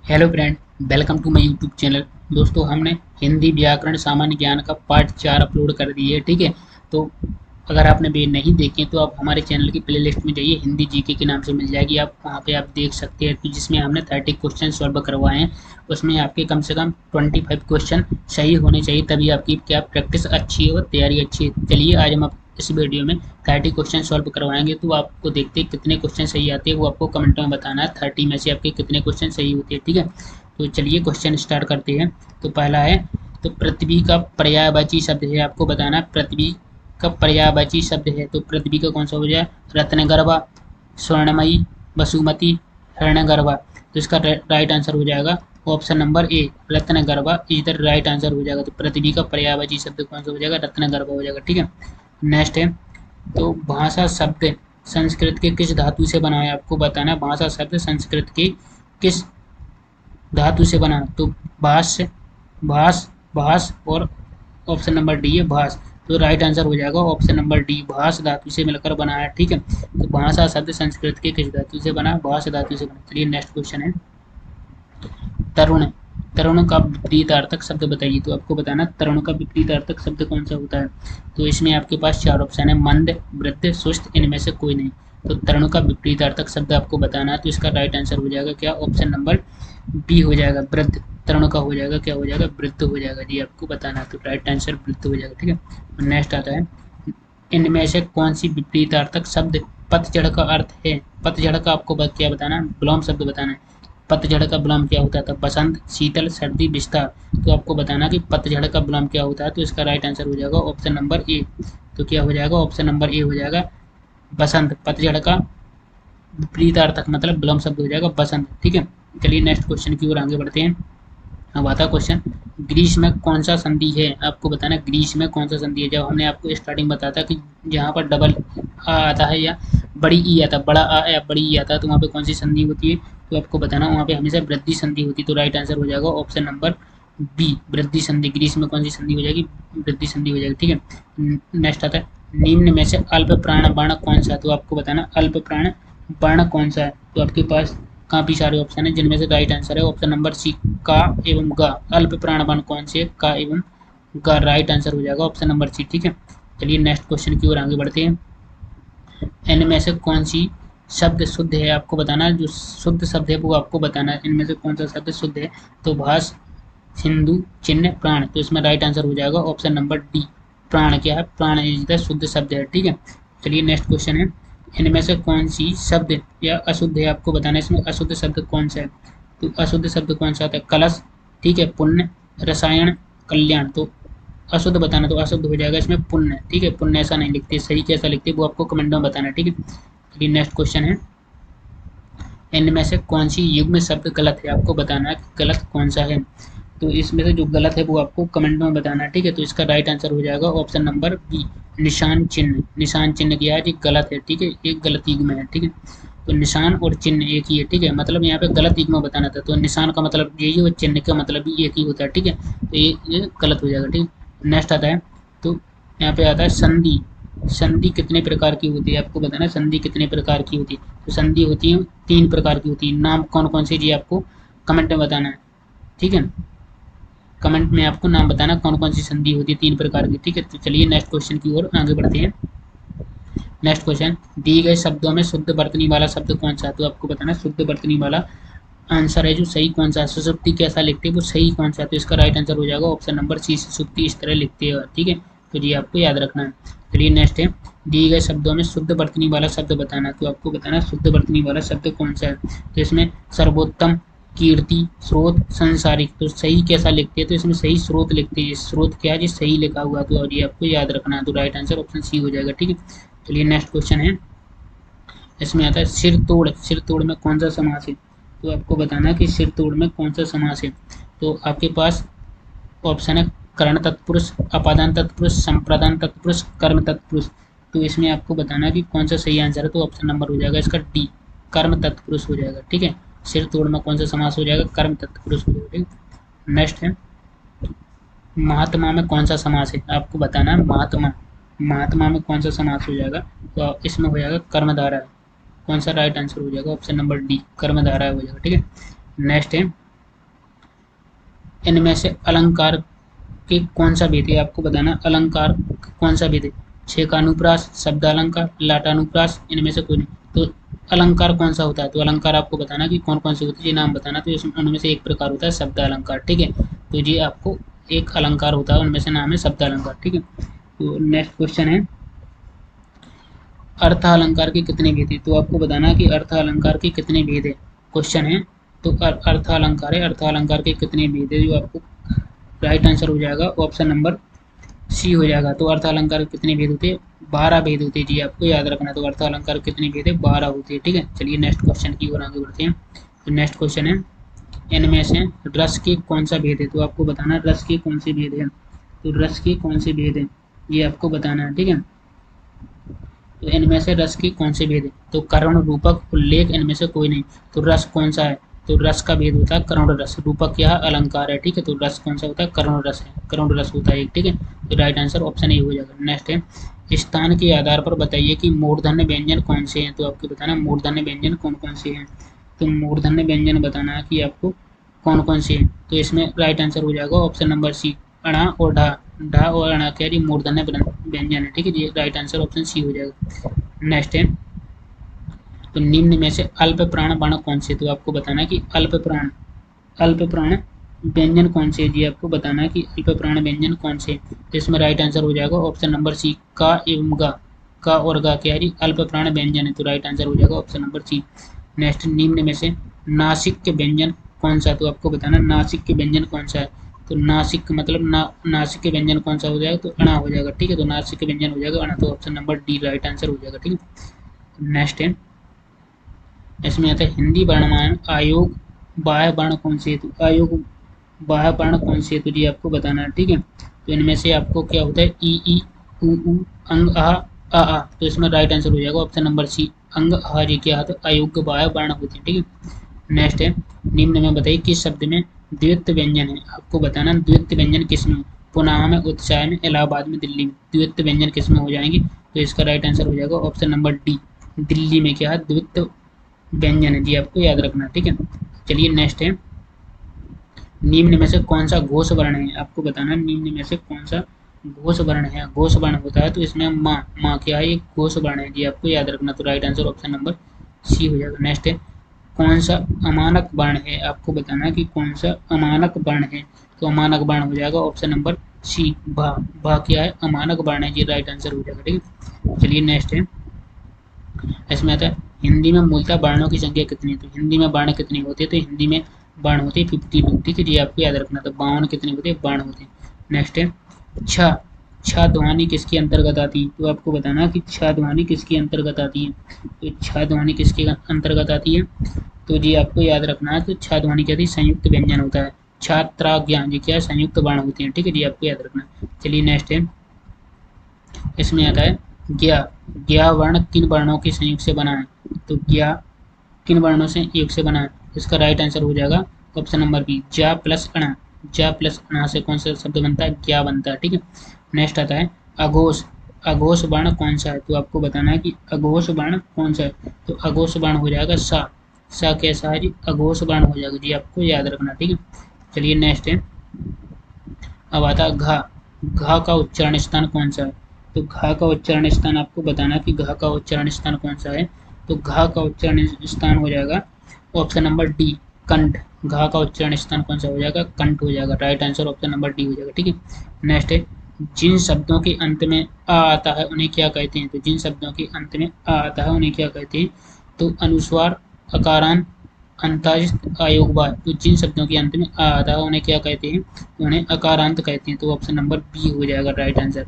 Hello friend, welcome to my YouTube channel. दोस्तों, हमने हिंदी व्याकरण सामान्य ज्ञान का पार्ट 4 अपलोड कर दिए है। ठीक है, तो अगर आपने वे नहीं देखे तो आप हमारे चैनल की प्लेलिस्ट में जाइए, हिंदी जीके के नाम से मिल जाएगी। आप वहाँ पे आप देख सकते हैं कि जिसमें हमने 30 क्वेश्चन सॉल्व करवाए हैं। उसमें आपके कम से कम 25 क्वेश्चन सही होने चाहिए, तभी आपकी क्या प्रैक्टिस अच्छी हो, तैयारी अच्छी है। चलिए आज हम इस वीडियो में 30 क्वेश्चन सॉल्व करवाएंगे। तो आपको देखते हैं कितने क्वेश्चन सही आते हैं, वो आपको कमेंट में बताना है। 30 में से आपके कितने क्वेश्चन सही होते हैं। ठीक है, तो चलिए क्वेश्चन स्टार्ट करते हैं। तो पहला है, तो पृथ्वी का पर्यायवाची शब्द है, आपको बताना है पृथ्वी का पर्यायवाची शब्द है। तो पृथ्वी का कौन सा हो जाए? रत्नगर्भा, स्वर्णमयी, वसुमती, हिरण्यगर्भा। तो इसका राइट आंसर हो जाएगा option number A, Ratnagarbha is the right answer हो जाएगा। तो पृथ्वी का पर्यायवाची शब्द कौन सा हो जाएगा? रत्नगर्भा हो जाएगा। ठीक है, नेक्स्ट है, तो भाषा शब्द संस्कृत के किस धातु से बना है? आपको बताना है भाषा शब्द संस्कृत के किस धातु से बना। तो भाष्य, भास, भास और ऑप्शन नंबर डी है भास। तो राइट आंसर हो जाएगा ऑप्शन नंबर डी, भास धातु से मिलकर बना है। ठीक है, तो भाषा शब्द संस्कृत के किस धातु से बना? भास धातु से बना। चलिए नेक्स्ट क्वेश्चन है, तरुण। तरुण का विपरीतार्थक शब्द बताइए। तो आपको बताना तरुण का विपरीतार्थक शब्द कौन सा होता है। तो इसमें आपके पास 4 ऑप्शन है, मंद, वृद्ध, सुस्त, इनमें से कोई नहीं। तो तरुण का विपरीतार्थक शब्द आपको बताना है। तो इसका राइट आंसर हो जाएगा क्या? ऑप्शन नंबर बी हो जाएगा, वृद्ध। तरुण का हो जाएगा क्या? हो जाएगा वृद्ध हो जाएगा जी, आपको बताना है। तो राइट आंसर वृद्ध हो जाएगा। ठीक है, नेक्स्ट आता है, इनमें से कौन सी विपरीतार्थक शब्द पतझड़ का अर्थ है? पतझड़ का आपको क्या बताना है? विलोम शब्द बताना है। पतझड़ का विलोम क्या होता था? बसंत, शीतल, सर्दी, विस्तार। तो आपको बताना कि पतझड़ का विलोम क्या होता है। तो इसका राइट आंसर हो जाएगा ऑप्शन नंबर ए। तो क्या हो जाएगा? ऑप्शन नंबर ए हो जाएगा बसंत। पतझड़ का विपरीतार्थक मतलब विलोम शब्द हो जाएगा बसंत। ठीक है, चलिए नेक्स्ट क्वेश्चन की ओर आगे बढ़ते हैं। अब आता है क्वेश्चन, ग्रीस में कौन सा संधि है? आपको बताना ग्रीस में कौन सा संधि है। जब हमने आपको स्टार्टिंग बताया था कि जहाँ पर डबल आ आता है या बड़ी ई आता है, बड़ा आ या बड़ी ई आता है, तो वहाँ पे कौन सी संधि होती है? तो आपको बताना वहाँ पे हमेशा वृद्धि संधि होती है। तो राइट आंसर हो जाएगा ऑप्शन नंबर बी, वृद्धि संधि। ग्रीस में कौन सी संधि हो जाएगी? वृद्धि संधि हो जाएगी। ठीक है, नेक्स्ट आता है, निम्न में से अल्प प्राण बाण कौन सा है? तो आपको बताना अल्प प्राण बाण कौन सा है। तो आपके पास काफी सारे ऑप्शन है, जिनमें से राइट आंसर है ऑप्शन नंबर सी, का एवं गा। अल्प प्राणवान कौन से? का एवं गा। राइट आंसर हो जाएगा ऑप्शन नंबर सी। ठीक है, चलिए नेक्स्ट क्वेश्चन की ओर आगे बढ़ते हैं। इनमें से कौन सी शब्द शुद्ध है? आपको बताना जो शुद्ध शब्द है वो आपको बताना है। इनमें से कौन सा शब्द शुद्ध है? तो भाष, सिंधु, चिन्ह, प्राण। तो इसमें राइट आंसर हो जाएगा ऑप्शन नंबर डी, प्राण। क्या है? प्राण इज द शुद्ध शब्द है। ठीक है, चलिए नेक्स्ट क्वेश्चन है, इनमें से कौन सी शब्द या अशुद्ध है? आपको बताना है इसमें अशुद्ध शब्द कौन सा है। तो अशुद्ध शब्द कौन सा आता है? कलश, ठीक है, पुण्य, रसायन, कल्याण। तो अशुद्ध बताना, तो अशुद्ध हो जाएगा इसमें पुण्य। ठीक है, पुण्य ऐसा नहीं लिखते, सही कैसा लिखते वो आपको कमेंट में बताना है। ठीक है, चलिए नेक्स्ट क्वेश्चन है, इनमें से कौन सी युग्म शब्द गलत है? आपको बताना है कि गलत कौन सा है। तो इसमें से जो गलत है वो आपको कमेंट में बताना है। ठीक है, तो इसका राइट आंसर हो जाएगा ऑप्शन नंबर बी, निशान चिन्ह। निशान चिन्ह क्या है? ये गलत है। ठीक है, एक गलत युग्म है। ठीक है, तो निशान और चिन्ह एक ही है। ठीक है, मतलब यहाँ पे गलत युग्म बताना था, तो निशान का मतलब यही है, चिन्ह का मतलब भी एक ही होता है। ठीक है, तो ये गलत हो जाएगा। ठीक है, नेक्स्ट आता है, तो यहाँ पे आता है संधि। संधि कितने प्रकार की होती है? आपको बताना है संधि कितने प्रकार की होती है। तो संधि होती है 3 प्रकार की होती है। नाम कौन कौन सी जी आपको कमेंट में बताना है। ठीक है, कमेंट में आपको नाम बताना कौन कौन सी संधि होती है 3 प्रकार की। ठीक है, तो चलिए नेक्स्ट क्वेश्चन की ओर आगे बढ़ते हैं। नेक्स्ट क्वेश्चन, दिए गए शब्दों में शुद्ध वर्तनी वाला शब्द कौन सा है? तो आपको बताना शुद्ध वर्तनी वाला आंसर है जो सही कौन सा है। सुसुप्ति कैसा लिखते हैं वो सही कौन सा है। तो इसका राइट आंसर हो जाएगा ऑप्शन नंबर सी, सुसुप्ति इस तरह लिखते हैं। ठीक है, तो ये आपको याद रखना है। चलिए नेक्स्ट है, दिए गए शब्दों में शुद्ध वर्तनी वाला शब्द बताना। तो आपको बताना शुद्ध वर्तनी वाला शब्द कौन सा है। तो इसमें सर्वोत्तम, कीर्ति, स्रोत, संसारिक। तो सही कैसा लिखते हैं? तो इसमें सही स्रोत लिखते हैं। स्रोत क्या है? सही लिखा हुआ, तो और ये आपको याद रखना है। तो राइट आंसर ऑप्शन सी हो जाएगा। ठीक है, चलिए नेक्स्ट क्वेश्चन है, इसमें आता है सिर तोड़। सिर तोड़ में कौन सा समास है? तो आपको बताना कि सिर तोड़ में कौन सा समास है। तो आपके पास ऑप्शन है करण तत्पुरुष, अपादान तत्पुरुष, संप्रदान तत्पुरुष, कर्म तत्पुरुष। तो इसमें आपको बताना कि कौन सा सही आंसर है। तो ऑप्शन नंबर हो जाएगा इसका डी, कर्म तत्पुरुष हो जाएगा। ठीक है, सिर तोड़ में कौन सा समास हो जाएगा? कर्म तत्पुरुष हो जाएगा। नेक्स्ट है, महात्मा में कौन सा समास है? आपको बताना है महात्मा। महात्मा में कौन सा समास हो जाएगा? तो इसमें हो जाएगा कर्मधारय। कौन सा राइट आंसर हो जाएगा? ऑप्शन नंबर डी, कर्मधारय हो जाएगा। ठीक है, नेक्स्ट है, इनमें से अलंकार के कौन सा भेद है आपको बताना, अलंकार कौन सा भेद है, छेकानुप्रास, शब्दालंकार, लाटानुप्रास, इनमें से कोई नहीं। तो अलंकार कौन सा होता है, तो अलंकार आपको बताना कि कौन कौन से होते हैं, ये नाम बताना। तो इसमें उनमें से एक प्रकार होता है शब्दालंकार, ठीक है। तो ये आपको एक अलंकार होता है, उनमें से नाम है शब्दालंकार, ठीक है। तो नेक्स्ट क्वेश्चन है, अर्थ अलंकार के कितने भेद है, तो आपको बताना कि अर्थ अलंकार के कितने भेद है, क्वेश्चन है। तो अर्थ अलंकार है, अर्थ अलंकार के कितने भेद है, जो आपको राइट आंसर हो जाएगा ऑप्शन नंबर सी हो जाएगा। तो अर्थ अलंकार के कितने भेद होते हैं, 12 भेद होते हैं जी, आपको याद रखना। तो अर्थ अलंकार कितने भेद है, 12 होते हैं, ठीक है। चलिए नेक्स्ट क्वेश्चन की ओर आगे बढ़ते हैं। तो नेक्स्ट क्वेश्चन है, इनमें से रस के कौन सा भेद है, तो आपको बताना रस के कौन से भेद है, तो रस के कौन से भेद है ये आपको बताना है, ठीक है। तो इनमें से रस की कौन से भेद है, तो कर्ण, रूपक, उल्लेख, इनमें से कोई नहीं। तो रस कौन सा है, तो रस का भेद होता है करुण रस, रूपक क्या है, अलंकार है, ठीक है। तो रस कौन सा होता है, करुण रस है, करुण रस होता है एक, ठीक है। तो राइट आंसर ऑप्शन ए हो जाएगा। नेक्स्ट है, स्थान के आधार पर बताइए कि मूर्धन्य व्यंजन कौन से हैं, तो आपको बताना मूर्धन्य व्यंजन कौन कौन से हैं। तो मूर्धन्य व्यंजन बताना है कि आपको कौन कौन से हैं। तो इसमें राइट आंसर हो जाएगा ऑप्शन नंबर सी, अणा और ढा, ढा और अणा क्या है, मूर्धन्य व्यंजन है, ठीक है। ये राइट आंसर ऑप्शन सी हो जाएगा। नेक्स्ट है, तो निम्न में से अल्प प्राण बाण कौन से, तो आपको बताना कि अल्प प्राण व्यंजन कौन से, जी आपको बताना कि अल्प प्राण व्यंजन कौन से। तो इसमें राइट आंसर हो जाएगा ऑप्शन नंबर सी, का एवं गा, का और गा क्या है, अल्प प्राण व्यंजन है। तो राइट आंसर हो जाएगा ऑप्शन नंबर सी। नेक्स्ट, निम्न में से नासिक के व्यंजन कौन सा, तो आपको बताना नासिक के व्यंजन कौन सा है। तो नासिक का मतलब नासिक के व्यंजन कौन सा हो जाएगा, तो अणा हो जाएगा, ठीक है। तो नासिक के व्यंजन हो जाएगा अणा, तो option number D right answer हो जाएगा, ठीक है। नेक्स्ट है, इसमें आता है हिंदी वर्णमाला आयोग बाह्य वर्ण कौन से, तो आयोग बाह्य वर्ण कौन से, तो जी आपको बताना है, ठीक है। तो इनमें से आपको क्या होता है, ई उ अंग आ। तो इसमें राइट आंसर हो जाएगा ऑप्शन नंबर सी, अंग आ, ये क्या होता है, अयोग्य बाह्य वर्ण होते हैं, ठीक है। नेक्स्ट है, निम्न में बताइए किस शब्द में द्वित्व व्यंजन है, आपको बताना द्वित्व व्यंजन किस में, पुनाहा में, उत्साह में, इलाहाबाद में, दिल्ली में, द्वित्व व्यंजन किस में हो जाएंगे। तो इसका राइट आंसर हो जाएगा ऑप्शन नंबर डी, दिल्ली में क्या है, द्वित्व व्यंजन है, जी आपको याद रखना, ठीक है। चलिए नेक्स्ट है, निम्न में से कौन सा घोष वर्ण है, आपको बताना निम्न में से कौन सा घोष वर्ण है। घोष वर्ण होता है तो इसमें माँ क्या है, एक घोष वर्ण है, जी आपको याद रखना। तो right answer option number C हो जाएगा। नेक्स्ट है, कौन सा अमानक वर्ण है, आपको बताना कि कौन सा अमानक वर्ण है। तो अमानक वर्ण हो जाएगा ऑप्शन नंबर सी, भा क्या है, अमानक वर्ण है, जी राइट आंसर हो जाएगा, ठीक है। चलिए नेक्स्ट है, इसमें आता है हिंदी में मूलतः वर्णों की संख्या कितनी है, तो हिंदी में वर्ण कितने होते हैं, तो हिंदी में वर्ण होते हैं 52, ठीक है। जी आपको याद रखना। तो 52 कितने होते हैं, वर्ण होते हैं। नेक्स्ट है, छ छ ध्वनि किसके अंतर्गत आती है, तो आपको बताना कि छ ध्वनि किसके अंतर्गत आती है। तो छ ध्वनि किसके अंतर्गत आती है, तो जी आपको याद रखना है, तो छ ध्वनि क्या थी, संयुक्त व्यंजन होता है। छात्रा ज्ञान, जी क्या है, संयुक्त वर्ण होते हैं, ठीक है। जी आपको याद रखना। चलिए नेक्स्ट है, इसमें आता है ज्ञा, ज्ञा वर्ण किन वर्णों के संयुक्त से बना है, तो ज्ञा किन वर्णों से योग से बना है। इसका राइट आंसर हो जाएगा ऑप्शन नंबर बी, जा प्लस अणा, जा प्लस अणा से कौन सा शब्द बनता है, ज्ञा बनता है, ठीक है। नेक्स्ट आता है अघोष, अघोष वर्ण कौन सा है, तो आपको बताना है कि अघोष वर्ण कौन सा है। तो अघोष वर्ण हो जाएगा सा कैसा है जी, अघोष वर्ण हो जाएगा, जी आपको याद रखना, ठीक है। चलिए नेक्स्ट है, अब आता है घा, घा का उच्चारण स्थान कौन सा है। तो घा का उच्चारण स्थान आपको बताना कि घा का उच्चारण स्थान कौन सा है। तो घा का उच्चारण स्थान हो जाएगा ऑप्शन नंबर डी, कंठ। घा का उच्चारण स्थान कौन सा हो जाएगा, कंठ हो जाएगा। Right answer option number D हो जाएगा, ठीक है। नेक्स्ट है, जिन शब्दों के अंत में आ आता है उन्हें क्या कहते हैं। तो जिन शब्दों के अंत में आ आता है उन्हें क्या कहते हैं। तो अनुस्वार, अकारांत, अंतस्थ, आयोगवाद। तो जिन शब्दों के अंत में आ आता है उन्हें क्या कहते हैं, तो उन्हें अकारांत कहते हैं। तो ऑप्शन नंबर बी हो जाएगा राइट आंसर।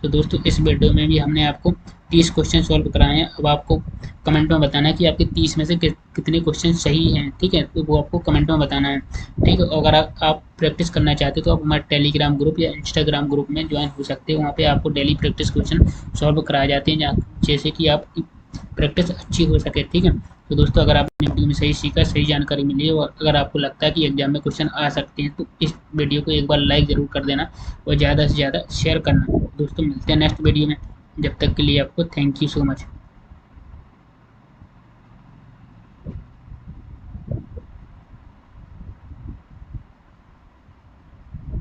तो दोस्तों इस वीडियो में भी हमने आपको 30 क्वेश्चन सॉल्व कराए हैं। अब आपको कमेंट में बताना है कि आपके 30 में से कितने क्वेश्चन सही हैं, ठीक है। तो वो आपको कमेंट में बताना है, ठीक है। अगर आप प्रैक्टिस करना चाहते हो तो आप हमारे टेलीग्राम ग्रुप या इंस्टाग्राम ग्रुप में ज्वाइन हो सकते हो। वहाँ पे आपको डेली प्रैक्टिस क्वेश्चन सॉल्व कराए जाते हैं, जैसे कि आपकी प्रैक्टिस अच्छी हो सके, ठीक है। तो दोस्तों अगर आपने वीडियो में सही सीखा, सही जानकारी मिली है और अगर आपको लगता है कि एग्जाम में क्वेश्चन आ सकते हैं तो इस वीडियो को एक बार लाइक ज़रूर कर देना और ज़्यादा से ज़्यादा शेयर करना। दोस्तों मिलते हैं नेक्स्ट वीडियो में, जब तक के लिए आपको थैंक यू सो मच।